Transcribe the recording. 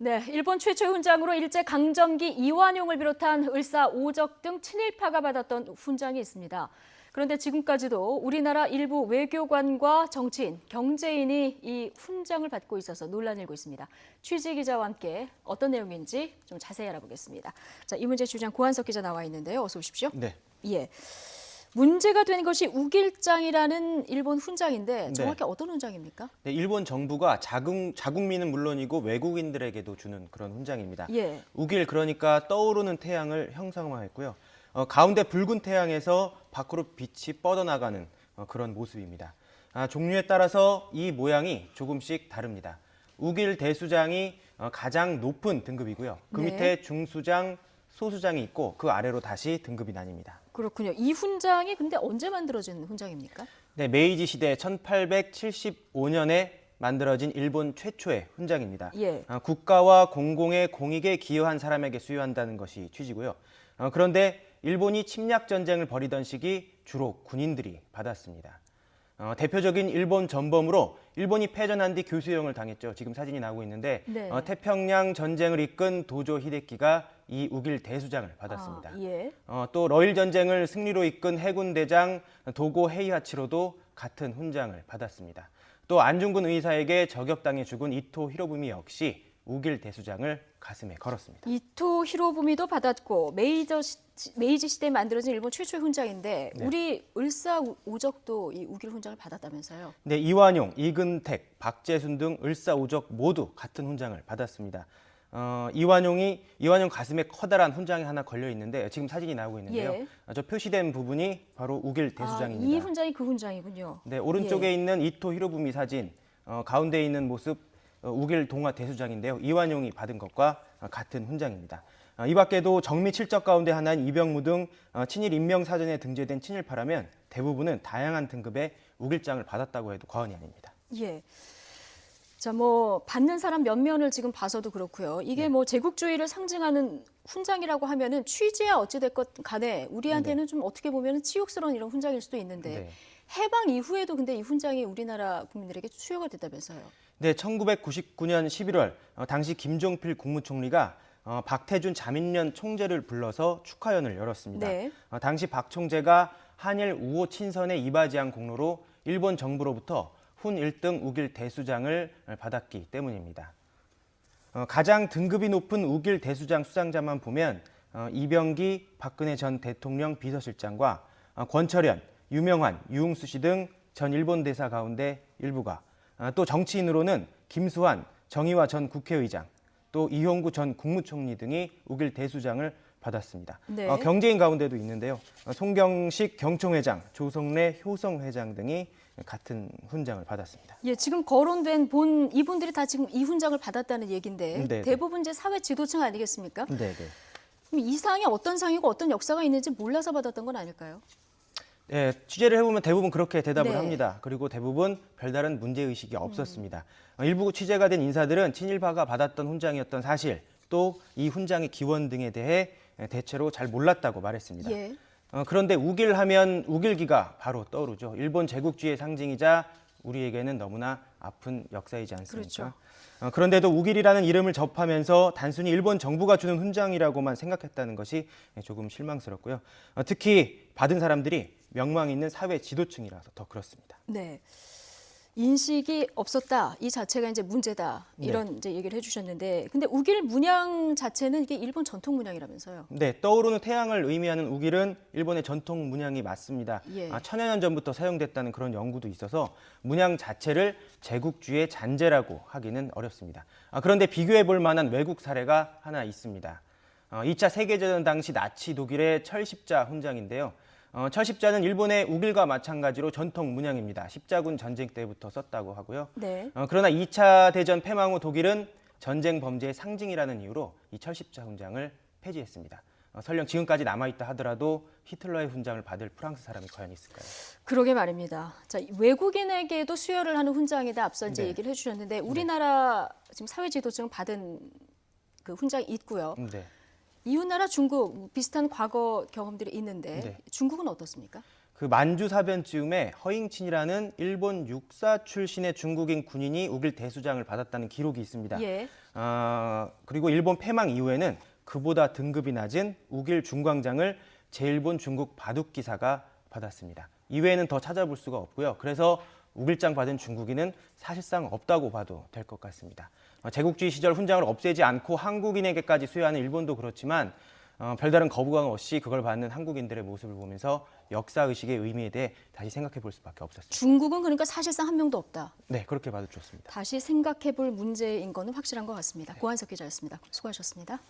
네, 일본 최초의 훈장으로 일제 강점기 이완용을 비롯한 을사오적 등 친일파가 받았던 훈장이 있습니다. 그런데 지금까지도 우리나라 일부 외교관과 정치인, 경제인이 이 훈장을 받고 있어서 논란이 일고 있습니다. 취재 기자와 함께 어떤 내용인지 좀 자세히 알아보겠습니다. 자, 이 문제 주장 고한석 기자 나와 있는데요. 어서 오십시오. 네. 예. 문제가 된 것이 우길장이라는 일본 훈장인데 정확히 어떤 훈장입니까? 네, 일본 정부가 자국민은 물론이고 외국인들에게도 주는 그런 훈장입니다. 예. 우길 그러니까 떠오르는 태양을 형상화했고요. 가운데 붉은 태양에서 밖으로 빛이 뻗어나가는 그런 모습입니다. 종류에 따라서 이 모양이 조금씩 다릅니다. 우길 대수장이 가장 높은 등급이고요. 그 네. 밑에 중수장, 소수장이 있고 그 아래로 다시 등급이 나뉩니다. 그렇군요. 이 훈장이 근데 언제 만들어진 훈장입니까? 네, 메이지 시대 1875년에 만들어진 일본 최초의 훈장입니다. 예. 국가와 공공의 공익에 기여한 사람에게 수여한다는 것이 취지고요. 그런데 일본이 침략 전쟁을 벌이던 시기 주로 군인들이 받았습니다. 대표적인 일본 전범으로 일본이 패전한 뒤 교수형을 당했죠. 지금 사진이 나오고 있는데 네. 태평양 전쟁을 이끈 도조 히데키가 이 우길 대수장을 받았습니다. 예. 또 러일 전쟁을 승리로 이끈 해군 대장 도고 헤이하치로도 같은 훈장을 받았습니다. 또 안중근 의사에게 저격당해 죽은 이토 히로부미 역시 우길 대수장을 가슴에 걸었습니다. 이토 히로부미도 받았고 메이지 시대에 만들어진 일본 최초의 훈장인데 네. 우리 을사오적도 이 우길 훈장을 받았다면서요? 네, 이완용, 이근택, 박재순 등 을사오적 모두 같은 훈장을 받았습니다. 이완용 가슴에 커다란 훈장이 하나 걸려 있는데 지금 사진이 나오고 있는데요. 예. 저 표시된 부분이 바로 우길 대수장입니다. 이 훈장이 그 훈장이군요. 네, 오른쪽에 예. 있는 이토 히로부미 사진, 가운데 있는 모습 우길 동화 대수장인데요. 이완용이 받은 것과 같은 훈장입니다. 이 밖에도 정미 7적 가운데 하나인 이병무 등 친일 인명 사전에 등재된 친일파라면 대부분은 다양한 등급의 우길장을 받았다고 해도 과언이 아닙니다. 예. 자, 뭐 받는 사람 면면을 지금 봐서도 그렇고요. 이게 뭐 제국주의를 상징하는 훈장이라고 하면은 취지야 어찌 됐건 간에 우리한테는 좀 어떻게 보면은 치욕스러운 이런 훈장일 수도 있는데 네. 해방 이후에도 근데 이 훈장이 우리나라 국민들에게 수여가 됐다면서요. 네, 1999년 11월 당시 김종필 국무총리가 박태준 자민련 총재를 불러서 축하연을 열었습니다. 네. 당시 박 총재가 한일 우호 친선에 이바지한 공로로 일본 정부로부터 훈 1등 우길 대수장을 받았기 때문입니다. 가장 등급이 높은 우길 대수장 수상자만 보면 이병기 박근혜 전 대통령 비서실장과 권철현, 유명환, 유흥수 씨 등 전 일본 대사 가운데 일부가 또 정치인으로는 김수환, 정의화 전 국회의장, 또 이용구 전 국무총리 등이 우길 대수장을 받았습니다. 네. 경제인 가운데도 있는데요. 송경식 경총회장, 조성래 효성회장 등이 같은 훈장을 받았습니다. 예, 지금 거론된 이분들이 다 지금 이 훈장을 받았다는 얘기인데 네. 대부분 이제 사회 지도층 아니겠습니까? 네. 그럼 이 상이 어떤 상이고 어떤 역사가 있는지 몰라서 받았던 건 아닐까요? 네, 취재를 해보면 대부분 그렇게 대답을 네. 합니다. 그리고 대부분 별다른 문제의식이 없었습니다. 일부 취재가 된 인사들은 친일파가 받았던 훈장이었던 사실, 또 이 훈장의 기원 등에 대해 대체로 잘 몰랐다고 말했습니다. 예. 그런데 우길하면 우길기가 바로 떠오르죠. 일본 제국주의의 상징이자 우리에게는 너무나 아픈 역사이지 않습니까? 그렇죠. 그런데도 우길이라는 이름을 접하면서 단순히 일본 정부가 주는 훈장이라고만 생각했다는 것이 조금 실망스럽고요. 특히 받은 사람들이 명망 있는 사회 지도층이라서 더 그렇습니다. 네. 인식이 없었다. 이 자체가 이제 문제다. 네. 이런 이제 얘기를 해주셨는데, 근데 우길 문양 자체는 이게 일본 전통 문양이라면서요? 네, 떠오르는 태양을 의미하는 우길은 일본의 전통 문양이 맞습니다. 예. 천여 년 전부터 사용됐다는 그런 연구도 있어서 문양 자체를 제국주의의 잔재라고 하기는 어렵습니다. 그런데 비교해 볼 만한 외국 사례가 하나 있습니다. 2차 세계대전 당시 나치 독일의 철십자 훈장인데요. 철십자는 일본의 우길과 마찬가지로 전통 문양입니다. 십자군 전쟁 때부터 썼다고 하고요. 네. 그러나 2차 대전 패망 후 독일은 전쟁 범죄의 상징이라는 이유로 이 철십자 훈장을 폐지했습니다. 설령 지금까지 남아있다 하더라도 히틀러의 훈장을 받을 프랑스 사람이 과연 있을까요? 그러게 말입니다. 자, 외국인에게도 수여를 하는 훈장이다. 앞서 이제 네. 얘기를 해주셨는데, 우리나라 지금 사회 지도층 받은 그 훈장이 있고요. 네. 이웃나라 중국 비슷한 과거 경험들이 있는데 네. 중국은 어떻습니까? 그 만주 사변쯤에 허잉친이라는 일본 육사 출신의 중국인 군인이 우길 대수장을 받았다는 기록이 있습니다. 예. 그리고 일본 패망 이후에는 그보다 등급이 낮은 우길 중광장을 제일본 중국 바둑기사가 받았습니다. 이외에는 더 찾아볼 수가 없고요. 그래서 우길장 받은 중국인은 사실상 없다고 봐도 될 것 같습니다. 제국주의 시절 훈장을 없애지 않고 한국인에게까지 수여하는 일본도 그렇지만 별다른 거부감 없이 그걸 받는 한국인들의 모습을 보면서 역사의식의 의미에 대해 다시 생각해 볼 수밖에 없었습니다. 중국은 그러니까 사실상 한 명도 없다. 네, 그렇게 봐도 좋습니다. 다시 생각해 볼 문제인 거는 확실한 것 같습니다. 고한석 기자였습니다. 수고하셨습니다.